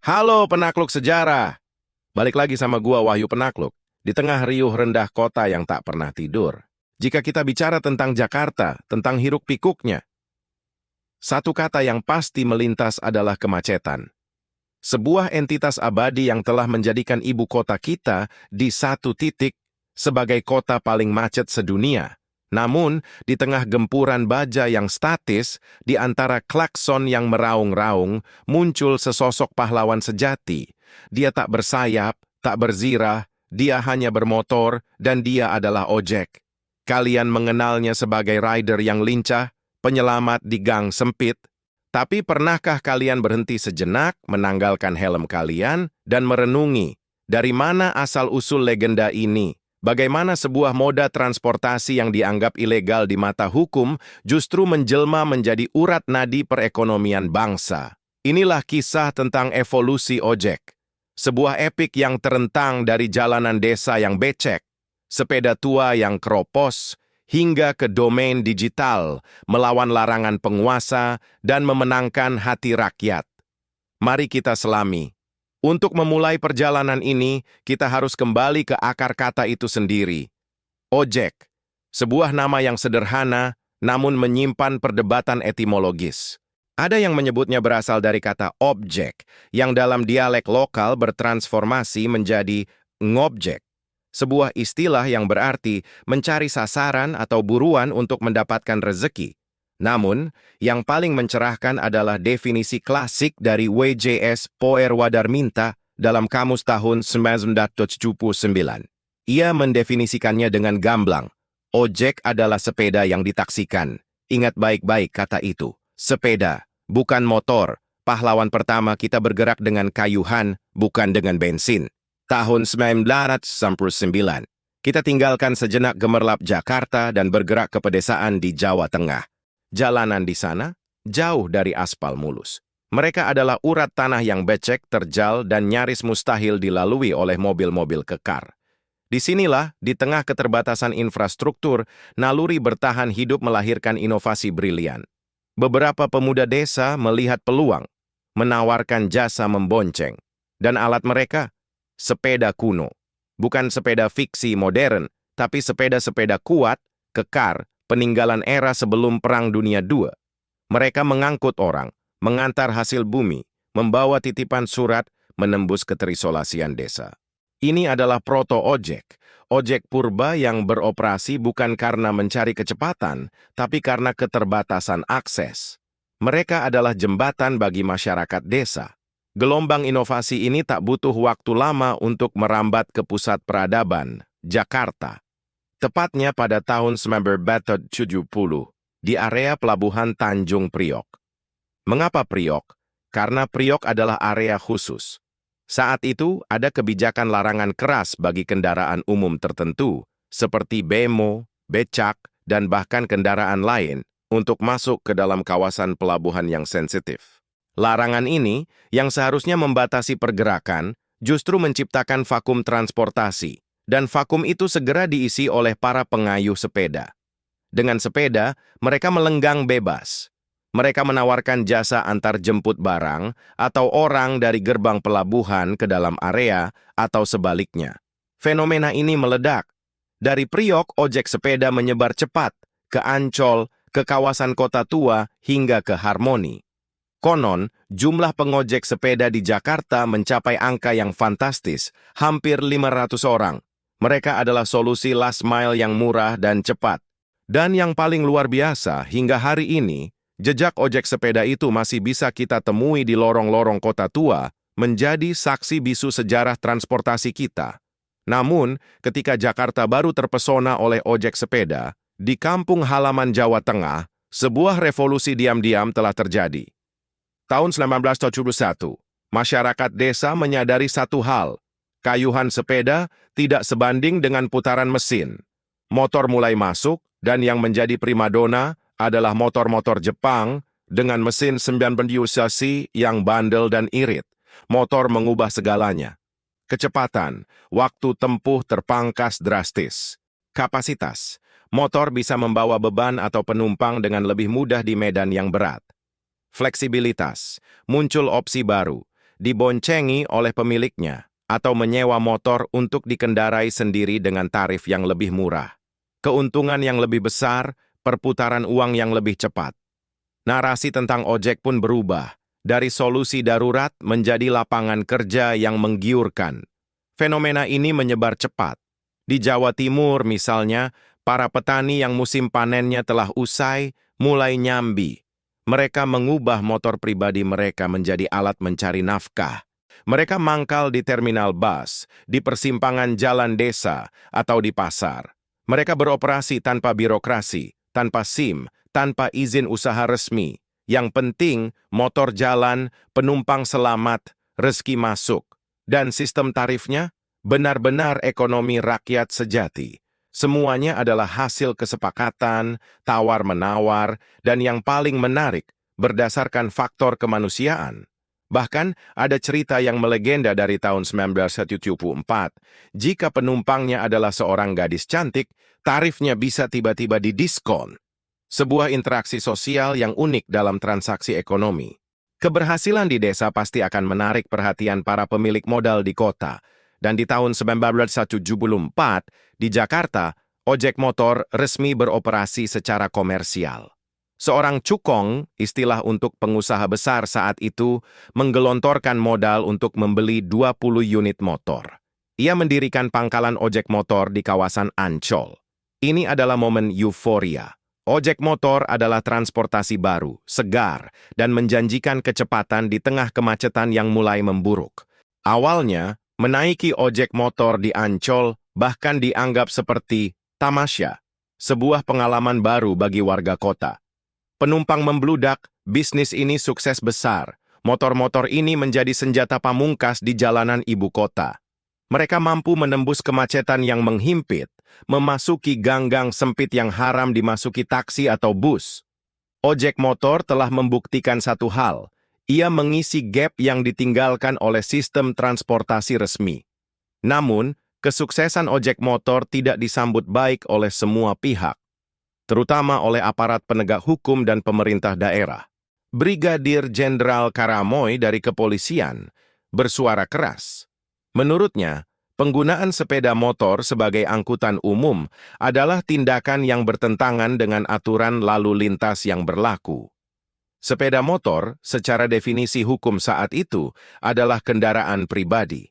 Halo penakluk sejarah, balik lagi sama gua Wahyu Penakluk, di tengah riuh rendah kota yang tak pernah tidur. Jika kita bicara tentang Jakarta, tentang hiruk-pikuknya, satu kata yang pasti melintas adalah kemacetan. Sebuah entitas abadi yang telah menjadikan ibu kota kita di satu titik sebagai kota paling macet sedunia. Namun, di tengah gempuran baja yang statis, di antara klakson yang meraung-raung, muncul sesosok pahlawan sejati. Dia tak bersayap, tak berzirah, dia hanya bermotor, dan dia adalah ojek. Kalian mengenalnya sebagai rider yang lincah, penyelamat di gang sempit. Tapi pernahkah kalian berhenti sejenak, menanggalkan helm kalian, dan merenungi dari mana asal-usul legenda ini? Bagaimana sebuah moda transportasi yang dianggap ilegal di mata hukum justru menjelma menjadi urat nadi perekonomian bangsa? Inilah kisah tentang evolusi ojek. Sebuah epik yang terentang dari jalanan desa yang becek, sepeda tua yang keropos, hingga ke domain digital, melawan larangan penguasa dan memenangkan hati rakyat. Mari kita selami. Untuk memulai perjalanan ini, kita harus kembali ke akar kata itu sendiri. Ojek, sebuah nama yang sederhana, namun menyimpan perdebatan etimologis. Ada yang menyebutnya berasal dari kata objek, yang dalam dialek lokal bertransformasi menjadi ngobjek. Sebuah istilah yang berarti mencari sasaran atau buruan untuk mendapatkan rezeki. Namun, yang paling mencerahkan adalah definisi klasik dari WJS Poerwadarminta dalam Kamus tahun 1979. Ia mendefinisikannya dengan gamblang. Ojek adalah sepeda yang ditaksikan. Ingat baik-baik kata itu. Sepeda, bukan motor. Pahlawan pertama kita bergerak dengan kayuhan, bukan dengan bensin. Tahun 1999, kita tinggalkan sejenak gemerlap Jakarta dan bergerak ke pedesaan di Jawa Tengah. Jalanan di sana jauh dari aspal mulus. Mereka adalah urat tanah yang becek, terjal, dan nyaris mustahil dilalui oleh mobil-mobil kekar. Disinilah, di tengah keterbatasan infrastruktur, naluri bertahan hidup melahirkan inovasi brilian. Beberapa pemuda desa melihat peluang, menawarkan jasa membonceng. Dan alat mereka? Sepeda kuno. Bukan sepeda fiksi modern, tapi sepeda-sepeda kuat, kekar, peninggalan era sebelum Perang Dunia II. Mereka mengangkut orang, mengantar hasil bumi, membawa titipan surat, menembus keterisolasian desa. Ini adalah proto-ojek, ojek purba yang beroperasi bukan karena mencari kecepatan, tapi karena keterbatasan akses. Mereka adalah jembatan bagi masyarakat desa. Gelombang inovasi ini tak butuh waktu lama untuk merambat ke pusat peradaban, Jakarta. Tepatnya pada tahun 1970, di area pelabuhan Tanjung Priok. Mengapa Priok? Karena Priok adalah area khusus. Saat itu, ada kebijakan larangan keras bagi kendaraan umum tertentu, seperti bemo, becak, dan bahkan kendaraan lain, untuk masuk ke dalam kawasan pelabuhan yang sensitif. Larangan ini, yang seharusnya membatasi pergerakan, justru menciptakan vakum transportasi. Dan vakum itu segera diisi oleh para pengayuh sepeda. Dengan sepeda, mereka melenggang bebas. Mereka menawarkan jasa antar jemput barang atau orang dari gerbang pelabuhan ke dalam area atau sebaliknya. Fenomena ini meledak. Dari Priok, ojek sepeda menyebar cepat ke Ancol, ke kawasan kota tua, hingga ke Harmoni. Konon, jumlah pengojek sepeda di Jakarta mencapai angka yang fantastis, hampir 500 orang. Mereka adalah solusi last mile yang murah dan cepat. Dan yang paling luar biasa, hingga hari ini, jejak ojek sepeda itu masih bisa kita temui di lorong-lorong kota tua, menjadi saksi bisu sejarah transportasi kita. Namun, ketika Jakarta baru terpesona oleh ojek sepeda, di kampung halaman Jawa Tengah, sebuah revolusi diam-diam telah terjadi. Tahun 1971, masyarakat desa menyadari satu hal. Kayuhan sepeda tidak sebanding dengan putaran mesin. Motor mulai masuk, dan yang menjadi primadona adalah motor-motor Jepang dengan mesin 90 cc yang bandel dan irit. Motor mengubah segalanya. Kecepatan, waktu tempuh terpangkas drastis. Kapasitas, motor bisa membawa beban atau penumpang dengan lebih mudah di medan yang berat. Fleksibilitas, muncul opsi baru. diboncengi oleh pemiliknya, atau menyewa motor untuk dikendarai sendiri dengan tarif yang lebih murah. Keuntungan yang lebih besar, perputaran uang yang lebih cepat. Narasi tentang ojek pun berubah, dari solusi darurat menjadi lapangan kerja yang menggiurkan. Fenomena ini menyebar cepat. Di Jawa Timur misalnya, para petani yang musim panennya telah usai mulai nyambi. Mereka mengubah motor pribadi mereka menjadi alat mencari nafkah. Mereka mangkal di terminal bus, di persimpangan jalan desa, atau di pasar. Mereka beroperasi tanpa birokrasi, tanpa SIM, tanpa izin usaha resmi. Yang penting, motor jalan, penumpang selamat, rezeki masuk. Dan sistem tarifnya benar-benar ekonomi rakyat sejati. Semuanya adalah hasil kesepakatan, tawar-menawar, dan yang paling menarik, berdasarkan faktor kemanusiaan. Bahkan, ada cerita yang melegenda dari tahun 1974. Jika penumpangnya adalah seorang gadis cantik, tarifnya bisa tiba-tiba didiskon. Sebuah interaksi sosial yang unik dalam transaksi ekonomi. Keberhasilan di desa pasti akan menarik perhatian para pemilik modal di kota. Dan di tahun 1974, di Jakarta, ojek motor resmi beroperasi secara komersial. Seorang cukong, istilah untuk pengusaha besar saat itu, menggelontorkan modal untuk membeli 20 unit motor. Ia mendirikan pangkalan ojek motor di kawasan Ancol. Ini adalah momen euforia. Ojek motor adalah transportasi baru, segar, dan menjanjikan kecepatan di tengah kemacetan yang mulai memburuk. Awalnya, menaiki ojek motor di Ancol bahkan dianggap seperti tamasya, sebuah pengalaman baru bagi warga kota. Penumpang membludak, bisnis ini sukses besar. Motor-motor ini menjadi senjata pamungkas di jalanan ibu kota. Mereka mampu menembus kemacetan yang menghimpit, memasuki gang-gang sempit yang haram dimasuki taksi atau bus. Ojek motor telah membuktikan satu hal. Ia mengisi gap yang ditinggalkan oleh sistem transportasi resmi. Namun, kesuksesan ojek motor tidak disambut baik oleh semua pihak, terutama oleh aparat penegak hukum dan pemerintah daerah. Brigadir Jenderal Karamoy dari kepolisian bersuara keras. Menurutnya, penggunaan sepeda motor sebagai angkutan umum adalah tindakan yang bertentangan dengan aturan lalu lintas yang berlaku. Sepeda motor, secara definisi hukum saat itu, adalah kendaraan pribadi.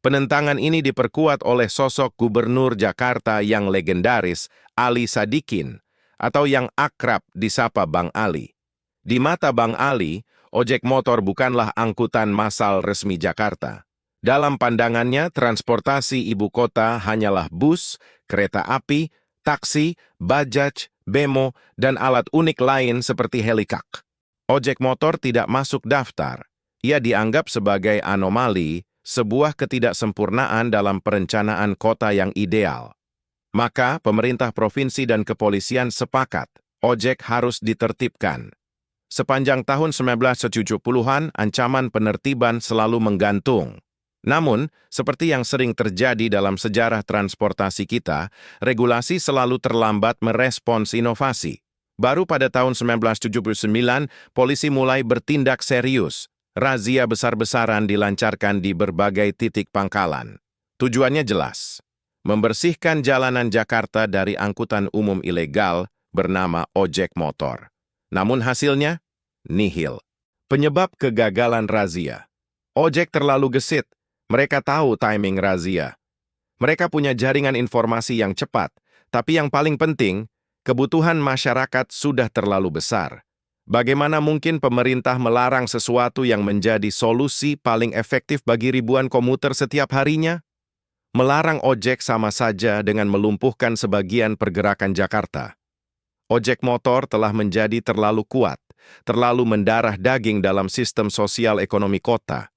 Penentangan ini diperkuat oleh sosok Gubernur Jakarta yang legendaris, Ali Sadikin, atau yang akrab disapa Bang Ali. Di mata Bang Ali, ojek motor bukanlah angkutan massal resmi Jakarta. Dalam pandangannya, transportasi ibu kota hanyalah bus, kereta api, taksi, bajaj, bemo, dan alat unik lain seperti helikak. Ojek motor tidak masuk daftar. Ia dianggap sebagai anomali, sebuah ketidaksempurnaan dalam perencanaan kota yang ideal. Maka, pemerintah provinsi dan kepolisian sepakat, ojek harus ditertibkan. Sepanjang tahun 1970-an, ancaman penertiban selalu menggantung. Namun, seperti yang sering terjadi dalam sejarah transportasi kita, regulasi selalu terlambat merespons inovasi. Baru pada tahun 1979, polisi mulai bertindak serius. Razia besar-besaran dilancarkan di berbagai titik pangkalan. Tujuannya jelas, membersihkan jalanan Jakarta dari angkutan umum ilegal bernama ojek motor. Namun hasilnya, nihil. Penyebab kegagalan razia. Ojek terlalu gesit. Mereka tahu timing razia. Mereka punya jaringan informasi yang cepat, tapi yang paling penting, kebutuhan masyarakat sudah terlalu besar. Bagaimana mungkin pemerintah melarang sesuatu yang menjadi solusi paling efektif bagi ribuan komuter setiap harinya? Melarang ojek sama saja dengan melumpuhkan sebagian pergerakan Jakarta. Ojek motor telah menjadi terlalu kuat, terlalu mendarah daging dalam sistem sosial ekonomi kota.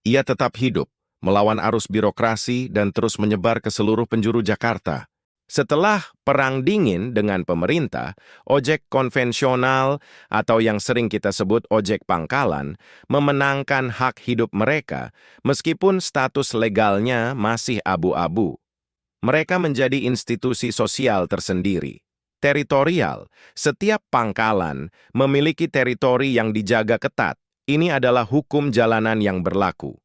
Ia tetap hidup, melawan arus birokrasi dan terus menyebar ke seluruh penjuru Jakarta. Setelah perang dingin dengan pemerintah, ojek konvensional atau yang sering kita sebut ojek pangkalan memenangkan hak hidup mereka meskipun status legalnya masih abu-abu. Mereka menjadi institusi sosial tersendiri. Teritorial, setiap pangkalan memiliki teritori yang dijaga ketat, Ini adalah hukum jalanan yang berlaku.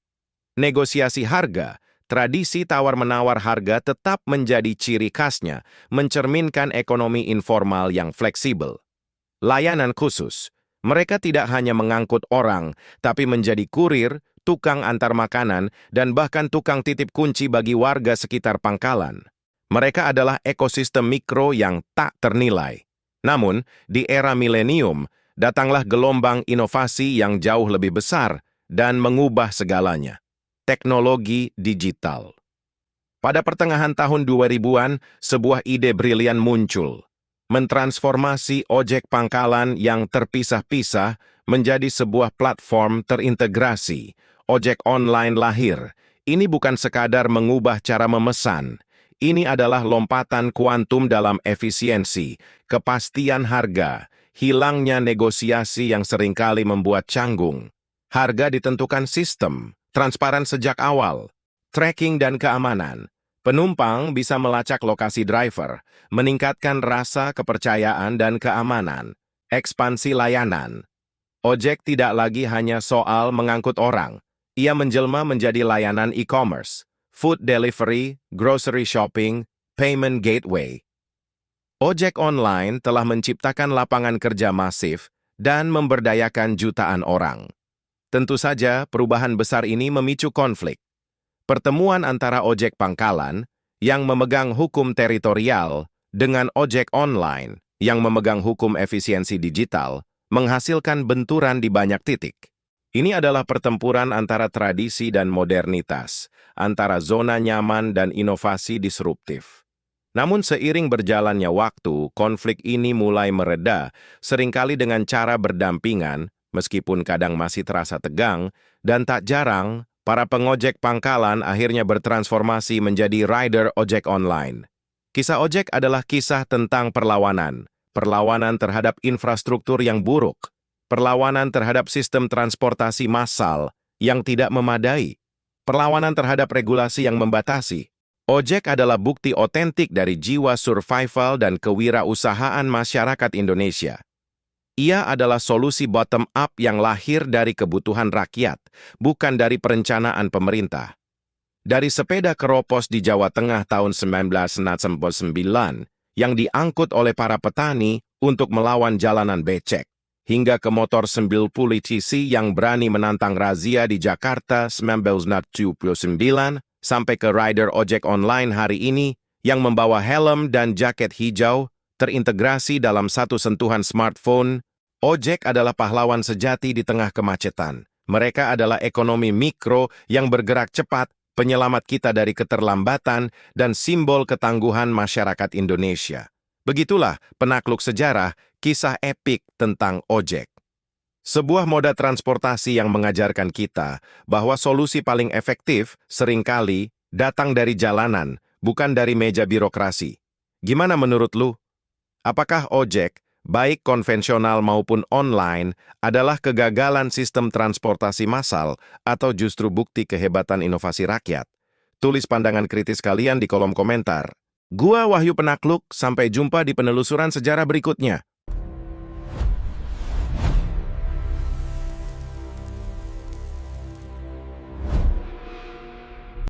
Negosiasi harga, tradisi tawar-menawar harga tetap menjadi ciri khasnya, mencerminkan ekonomi informal yang fleksibel. Layanan khusus, mereka tidak hanya mengangkut orang, tapi menjadi kurir, tukang antar makanan, dan bahkan tukang titip kunci bagi warga sekitar pangkalan. Mereka adalah ekosistem mikro yang tak ternilai. Namun, di era milenium, datanglah gelombang inovasi yang jauh lebih besar dan mengubah segalanya. Teknologi digital. Pada pertengahan tahun 2000-an, sebuah ide brilian muncul. Mentransformasi ojek pangkalan yang terpisah-pisah menjadi sebuah platform terintegrasi. Ojek online lahir. Ini bukan sekadar mengubah cara memesan. Ini adalah lompatan kuantum dalam efisiensi, kepastian harga, hilangnya negosiasi yang seringkali membuat canggung. Harga ditentukan sistem, transparan sejak awal, tracking dan keamanan. Penumpang bisa melacak lokasi driver, meningkatkan rasa kepercayaan dan keamanan. Ekspansi layanan. Ojek tidak lagi hanya soal mengangkut orang. Ia menjelma menjadi layanan e-commerce, food delivery, grocery shopping, payment gateway. Ojek online telah menciptakan lapangan kerja masif dan memberdayakan jutaan orang. Tentu saja, perubahan besar ini memicu konflik. Pertemuan antara ojek pangkalan yang memegang hukum teritorial dengan ojek online yang memegang hukum efisiensi digital menghasilkan benturan di banyak titik. Ini adalah pertempuran antara tradisi dan modernitas, antara zona nyaman dan inovasi disruptif. Namun seiring berjalannya waktu, konflik ini mulai mereda, seringkali dengan cara berdampingan, meskipun kadang masih terasa tegang, dan tak jarang, para pengojek pangkalan akhirnya bertransformasi menjadi rider ojek online. Kisah ojek adalah kisah tentang perlawanan. Perlawanan terhadap infrastruktur yang buruk. Perlawanan terhadap sistem transportasi massal yang tidak memadai. Perlawanan terhadap regulasi yang membatasi. Ojek adalah bukti otentik dari jiwa survival dan kewirausahaan masyarakat Indonesia. Ia adalah solusi bottom-up yang lahir dari kebutuhan rakyat, bukan dari perencanaan pemerintah. Dari sepeda keropos di Jawa Tengah tahun 1999 yang diangkut oleh para petani untuk melawan jalanan becek, hingga ke motor 90 cc yang berani menantang razia di Jakarta 1979, sampai ke rider ojek online hari ini yang membawa helm dan jaket hijau terintegrasi dalam satu sentuhan smartphone. Ojek adalah pahlawan sejati di tengah kemacetan. Mereka adalah ekonomi mikro yang bergerak cepat, penyelamat kita dari keterlambatan, dan simbol ketangguhan masyarakat Indonesia. Begitulah penakluk sejarah, kisah epik tentang ojek. Sebuah moda transportasi yang mengajarkan kita bahwa solusi paling efektif seringkali datang dari jalanan, bukan dari meja birokrasi. Gimana menurut lu? Apakah ojek, baik konvensional maupun online, adalah kegagalan sistem transportasi massal atau justru bukti kehebatan inovasi rakyat? Tulis pandangan kritis kalian di kolom komentar. Gua Wahyu Penakluk, sampai jumpa di penelusuran sejarah berikutnya.